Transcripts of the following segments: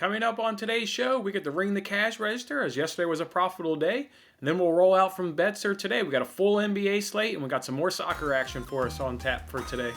Coming up on today's show, we get to ring the cash register as yesterday was a profitable day. And then we'll roll out from Betster today. We got a full NBA slate and we got some more soccer action for us on tap for today.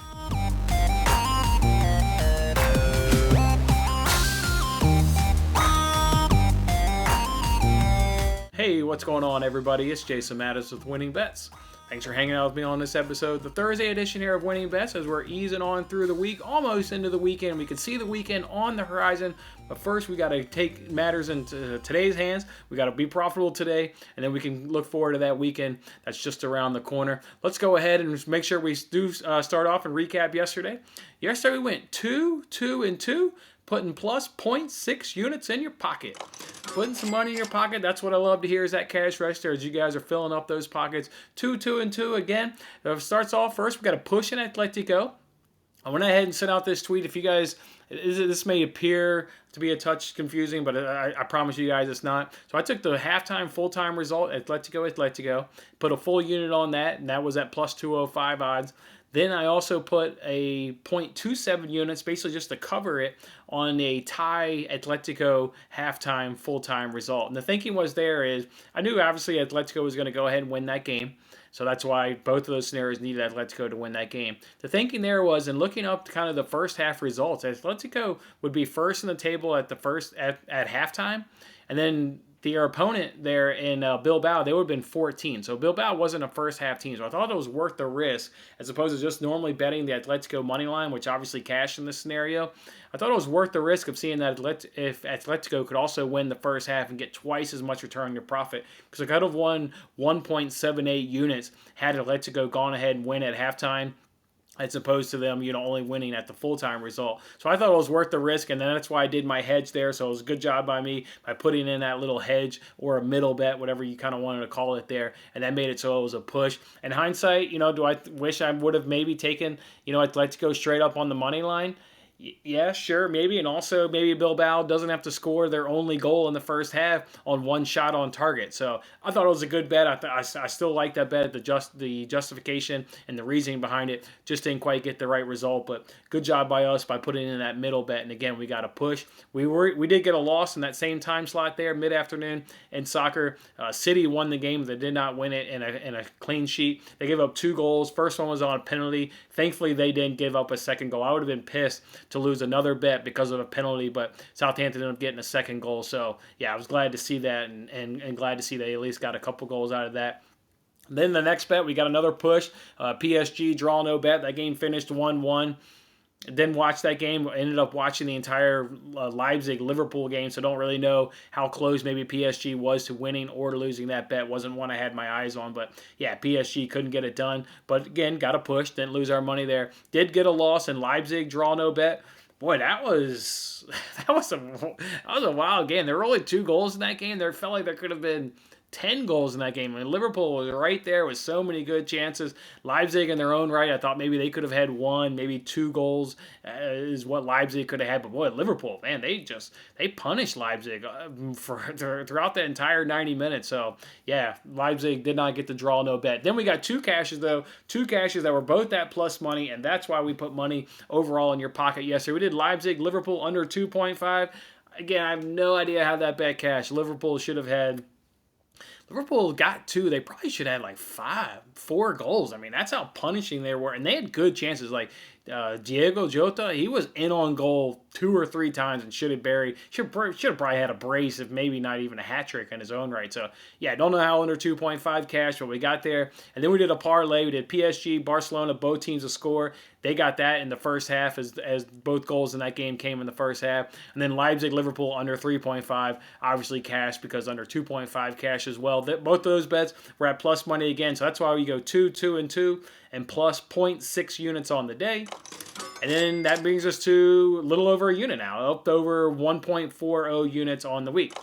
Hey, what's going on, everybody? It's Jason Mattis with Winning Bets. Thanks for hanging out with me on this episode, the Thursday edition here of Winning Bets, as we're easing on through the week, almost into the weekend. We can see the weekend on the horizon, but first we got to take matters into today's hands. We got to be profitable today, and then we can look forward to that weekend that's just around the corner. Let's go ahead and make sure we do start off and recap yesterday. Yesterday we went 2-2-2. Putting plus 0.6 units in your pocket. Putting some money in your pocket. That's what I love to hear, is that cash register as you guys are filling up those pockets. 2-2-2 again. Starts off first. We got a push in Atletico. I went ahead and sent out this tweet. If you guys, this may appear to be a touch confusing, but I promise you guys it's not. So I took the halftime, full-time result, Atletico, put a full unit on that, and that was at plus 205 odds. Then I also put a 0.27 units, basically just to cover it, on a tie Atletico halftime, full-time result. And the thinking was there is, I knew obviously Atletico was going to go ahead and win that game. So that's why both of those scenarios needed Atletico to win that game. The thinking there was, in looking up kind of the first half results, Atletico would be first in the table at halftime, and then their opponent there in Bilbao, they would have been 14. So Bilbao wasn't a first half team. So I thought it was worth the risk, as opposed to just normally betting the Atletico money line, which obviously cashed in this scenario. I thought it was worth the risk of seeing that if Atletico could also win the first half and get twice as much return on your profit. Because I could have won 1.78 units had Atletico gone ahead and win at halftime, as opposed to them, only winning at the full-time result. So I thought it was worth the risk, and then that's why I did my hedge there. So it was a good job by me by putting in that little hedge or a middle bet, whatever you kind of wanted to call it there, and that made it so it was a push. In hindsight, do I wish I would have maybe taken, Atletico straight up on the money line? Yeah, sure, maybe. And also maybe Bilbao doesn't have to score their only goal in the first half on one shot on target. So I thought it was a good bet. I still like that bet. The justification and the reasoning behind it just didn't quite get the right result. But good job by us by putting in that middle bet. And again, we got a push. We did get a loss in that same time slot there, mid-afternoon in soccer. City won the game. They did not win it in a clean sheet. They gave up 2 goals. First one was on a penalty. Thankfully, they didn't give up a second goal. I would have been pissed to lose another bet because of a penalty, but Southampton ended up getting a second goal. So yeah, I was glad to see that, and glad to see they at least got a couple goals out of that. Then the next bet, we got another push. Psg Draw, no bet. That game finished 1-1. Didn't watch that game. Ended up watching the entire Leipzig-Liverpool game, so don't really know how close maybe PSG was to winning or to losing that bet. Wasn't one I had my eyes on, but yeah, PSG couldn't get it done. But again, got a push. Didn't lose our money there. Did get a loss in Leipzig, draw no bet. Boy, that was a wild game. There were only 2 goals in that game. There felt like there could have been 10 goals in that game. I mean, Liverpool was right there with so many good chances. Leipzig in their own right, I thought maybe they could have had 1, maybe 2 goals is what Leipzig could have had. But boy, Liverpool, man, they punished Leipzig throughout the entire 90 minutes. So yeah, Leipzig did not get the draw, no bet. Then we got 2 cashes though, 2 cashes that were both at plus money, and that's why we put money overall in your pocket yesterday. We did Leipzig, Liverpool under 2.5. Again, I have no idea how that bet cashed. Liverpool got 2. They probably should have had like 4 goals. I mean, that's how punishing they were. And they had good chances. Like Diego Jota, he was in on goal 2 or 3 times and should have probably had a brace, if maybe not even a hat trick in his own right. So yeah, don't know how under 2.5 cash, but we got there. And then we did a parlay. We did PSG, Barcelona, both teams to score. They got that in the first half as both goals in that game came in the first half. And then Leipzig, Liverpool under 3.5, obviously cash because under 2.5 cash as well. Both of those bets were at plus money again. So that's why we go 2-2-2 and plus 0.6 units on the day. And then that brings us to a little over a unit now, up to over 1.40 units on the week.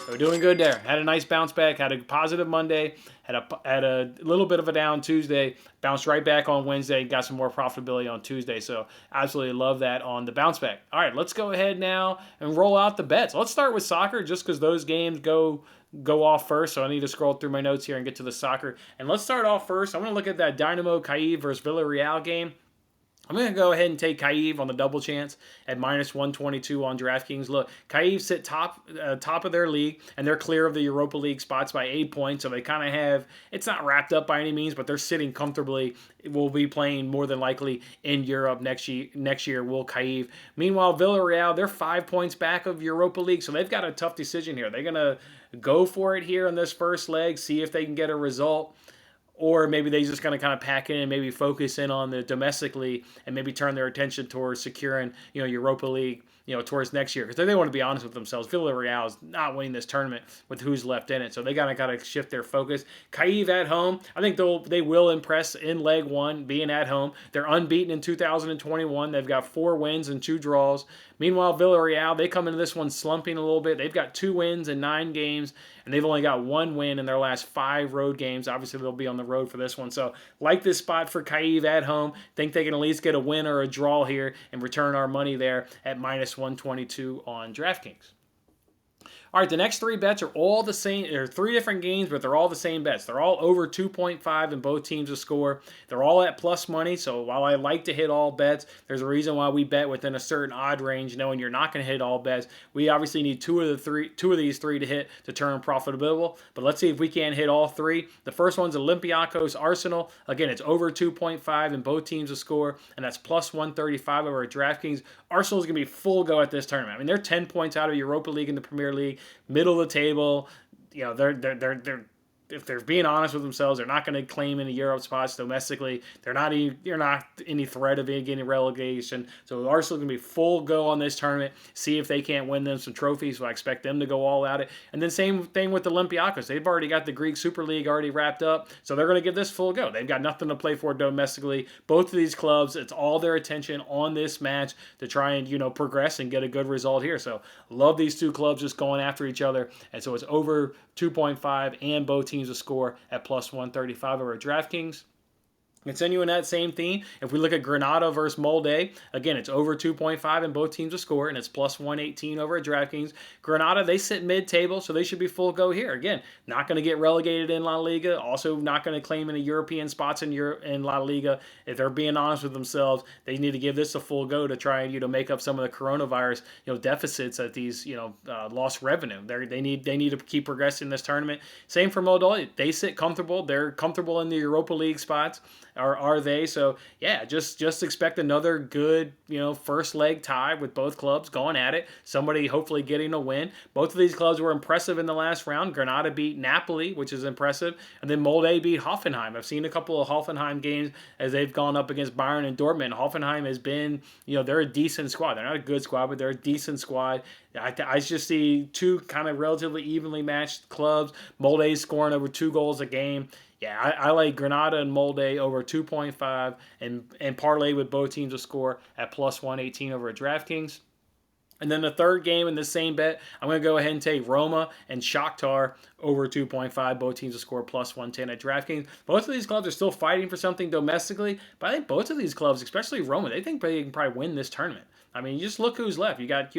So we're doing good there. Had a nice bounce back, had a positive Monday, had a little bit of a down Tuesday, bounced right back on Wednesday, got some more profitability on Tuesday. So absolutely love that on the bounce back. All right, let's go ahead now and roll out the bets. Let's start with soccer just because those games go off first, so I need to scroll through my notes here and get to the soccer. And let's start off first. I want to look at that Dynamo Kyiv versus Villarreal game. I'm going to go ahead and take Kyiv on the double chance at -122 on DraftKings. Look, Kyiv sit top of their league, and they're clear of the Europa League spots by 8 points, so they kind of have, it's not wrapped up by any means, but they're sitting comfortably. Will be playing more than likely in Europe next year, will Kyiv. Meanwhile, Villarreal, they're 5 points back of Europa League, so they've got a tough decision here. They're going to go for it here in this first leg, see if they can get a result. Or maybe they just going to kind of pack in and maybe focus in on the domestic league and maybe turn their attention towards securing, Europa League, towards next year. Because they want to be honest with themselves. Villarreal is not winning this tournament with who's left in it. So they got to shift their focus. Kyiv at home, I think they will impress in leg one, being at home. They're unbeaten in 2021. They've got 4 wins and 2 draws. Meanwhile, Villarreal, they come into this one slumping a little bit. They've got 2 wins in 9 games, and they've only got 1 win in their last 5 road games. Obviously, they'll be on the road for this one. So, like this spot for Kyiv at home. Think they can at least get a win or a draw here and return our money there at -122 on DraftKings. All right, the next 3 bets are all the same. They're 3 different games, but they're all the same bets. They're all over 2.5 in both teams to score. They're all at plus money, so while I like to hit all bets, there's a reason why we bet within a certain odd range, knowing you're not going to hit all bets. We obviously need two of these three to hit to turn profitable, but let's see if we can hit all 3. The first one's Olympiacos Arsenal. Again, it's over 2.5 in both teams to score, and that's plus 135 over at DraftKings. Arsenal's going to be full go at this tournament. I mean, they're 10 points out of Europa League and the Premier League, middle of the table. They're if they're being honest with themselves, they're not going to claim any Europe spots domestically. They're not any threat of getting relegation. So Arsenal going to be full go on this tournament. See if they can't win them some trophies. So I expect them to go all at it. And then same thing with the Olympiacos. They've already got the Greek Super League already wrapped up. So they're going to give this full go. They've got nothing to play for domestically. Both of these clubs, it's all their attention on this match to try and, progress and get a good result here. So love these 2 clubs just going after each other. And so it's over 2.5 and both teams to score at plus 135 over DraftKings. Continuing that same theme, if we look at Granada versus Molde, again, it's over 2.5 in both teams to score, and it's plus 118 over at DraftKings. Granada, they sit mid-table, so they should be full go here. Again, not going to get relegated in La Liga, also not going to claim any European spots in La Liga. If they're being honest with themselves, they need to give this a full go to try and make up some of the coronavirus deficits at these lost revenue. They need to keep progressing this tournament. Same for Molde. They sit comfortable. They're comfortable in the Europa League spots. Are they? So yeah, just expect another good first leg tie with both clubs going at it. Somebody hopefully getting a win. Both of these clubs were impressive in the last round. Granada beat Napoli, which is impressive, and then Molde beat Hoffenheim. I've seen a couple of Hoffenheim games as they've gone up against Bayern and Dortmund. Hoffenheim has been they're a decent squad. They're not a good squad, but they're a decent squad. I just see 2 kind of relatively evenly matched clubs. Molde scoring over 2 goals a game. Yeah, I like Granada and Molde over 2.5 and parlay with both teams to score at plus 118 over at DraftKings. And then the third game in the same bet, I'm going to go ahead and take Roma and Shakhtar over 2.5. Both teams to score plus 110 at DraftKings. Both of these clubs are still fighting for something domestically, but I think both of these clubs, especially Roma, they think they can probably win this tournament. I mean, you just look who's left. You got,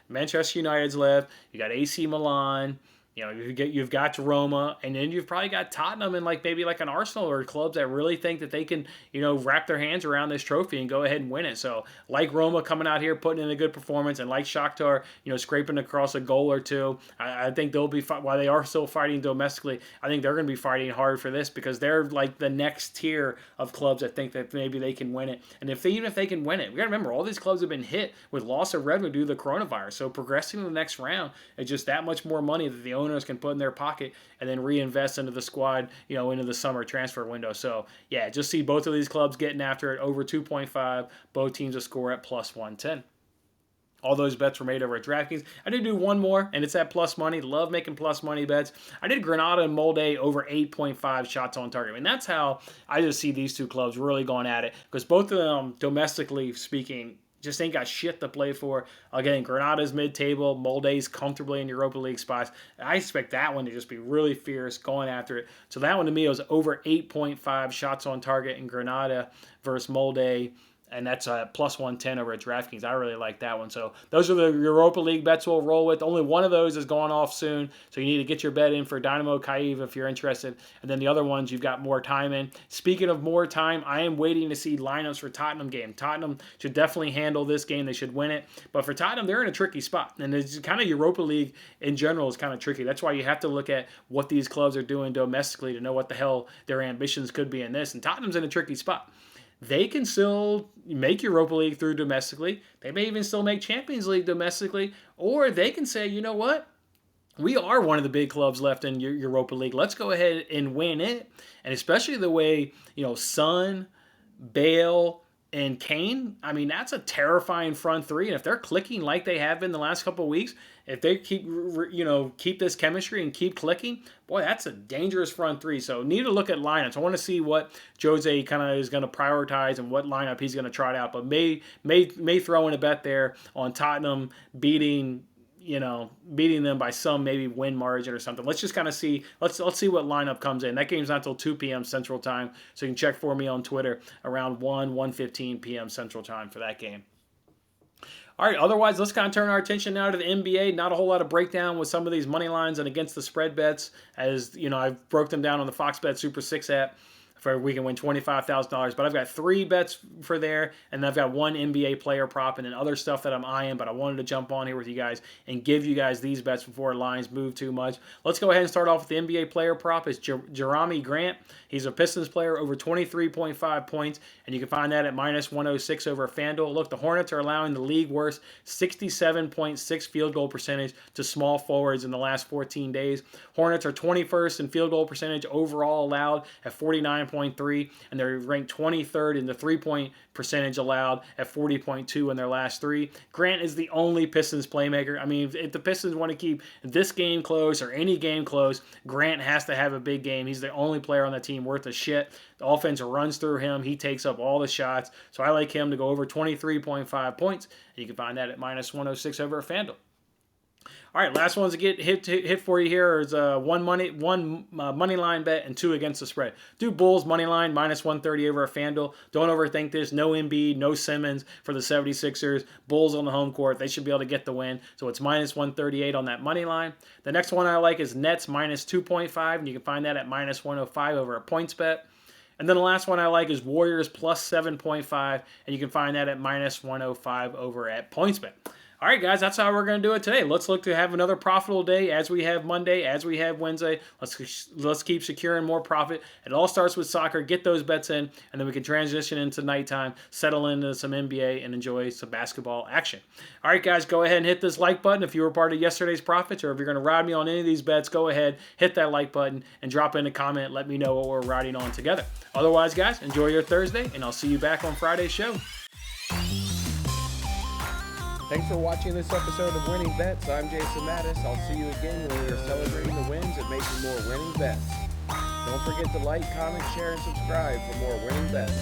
Manchester United's left. You got AC Milan. You've got Roma, and then you've probably got Tottenham and maybe an Arsenal or clubs that really think that they can, wrap their hands around this trophy and go ahead and win it. So like Roma coming out here, putting in a good performance, and like Shakhtar, scraping across a goal or 2, I think they'll be, while they are still fighting domestically, I think they're going to be fighting hard for this because they're like the next tier of clubs that think that maybe they can win it. And even if they can win it, we got to remember, all these clubs have been hit with loss of revenue due to the coronavirus. So progressing to the next round is just that much more money that the owners can put in their pocket and then reinvest into the squad, into the summer transfer window. So yeah, just see both of these clubs getting after it over 2.5, both teams to score at plus 110. All those bets were made over at DraftKings. I did do one more, and it's at plus money. Love making plus money bets. I did Granada and Molde over 8.5 shots on target. I mean, that's how I just see these 2 clubs really going at it, because both of them, domestically speaking, just ain't got shit to play for. Again, Granada's mid-table. Molde's comfortably in Europa League spots. I expect that one to just be really fierce, going after it. So that one to me was over 8.5 shots on target in Granada versus Molde. and that's plus 110 over at DraftKings. I really like that one. So those are the Europa League bets we'll roll with. Only one of those is going off soon, so you need to get your bet in for Dynamo Kyiv if you're interested. And then the other ones you've got more time in. Speaking of more time, I am waiting to see lineups for Tottenham game. Tottenham should definitely handle this game. They should win it. But for Tottenham, they're in a tricky spot. And it's kind of Europa League in general is kind of tricky. That's why you have to look at what these clubs are doing domestically to know what the hell their ambitions could be in this. And Tottenham's in a tricky spot. They can still make Europa League through domestically. They may even still make Champions League domestically. Or they can say, you know what? We are one of the big clubs left in Europa League. Let's go ahead and win it. And especially the way, Son, Bale, and Kane, I mean, that's a terrifying front three. And if they're clicking like they have been the last couple of weeks, if they keep this chemistry and keep clicking, boy, that's a dangerous front three. So need to look at lineups. I want to see what Jose kind of is going to prioritize and what lineup he's going to trot out. But may throw in a bet there on Tottenham beating them by some maybe win margin or something. Let's just kind of see. Let's see what lineup comes in. That game's not until 2 p.m. Central Time, so you can check for me on Twitter around 1:15 p.m. Central Time for that game. All right, otherwise, let's kind of turn our attention now to the NBA. Not a whole lot of breakdown with some of these money lines and against the spread bets. As I've broke them down on the Fox Bet Super 6 app. For we can win $25,000, but I've got 3 bets for there, and I've got 1 NBA player prop, and then other stuff that I'm eyeing. But I wanted to jump on here with you guys and give you guys these bets before lines move too much. Let's go ahead and start off with the NBA player prop. It's Jerami Grant. He's a Pistons player over 23.5 points, and you can find that at -106 over FanDuel. Look, the Hornets are allowing the league worst 67.6 field goal percentage to small forwards in the last 14 days. Hornets are 21st in field goal percentage overall allowed at 49.3, and they're ranked 23rd in the three-point percentage allowed at 40.2 in their last 3. Grant is the only Pistons playmaker. I mean, if the Pistons want to keep this game close or any game close, Grant has to have a big game. He's the only player on the team worth a shit. The offense runs through him. He takes up all the shots. So I like him to go over 23.5 points. You can find that at -106 over at FanDuel. All right, last ones to get hit for you here is one money line bet and 2 against the spread. Do Bulls money line -130 over at FanDuel. Don't overthink this. No Embiid, no Simmons for the 76ers. Bulls on the home court. They should be able to get the win. So it's -138 on that money line. The next one I like is Nets -2.5, and you can find that at -105 over at PointsBet. And then the last one I like is Warriors +7.5, and you can find that at -105 over at PointsBet. All right, guys, that's how we're going to do it today. Let's look to have another profitable day as we have Monday, as we have Wednesday. Let's keep securing more profit. It all starts with soccer. Get those bets in, and then we can transition into nighttime, settle into some NBA, and enjoy some basketball action. All right, guys, go ahead and hit this like button if you were part of yesterday's profits, or if you're going to ride me on any of these bets, go ahead, hit that like button, and drop in a comment. Let me know what we're riding on together. Otherwise, guys, enjoy your Thursday, and I'll see you back on Friday's show. Thanks for watching this episode of Winning Bets. I'm Jason Mattis. I'll see you again when we are celebrating the wins and making more winning bets. Don't forget to like, comment, share, and subscribe for more winning bets.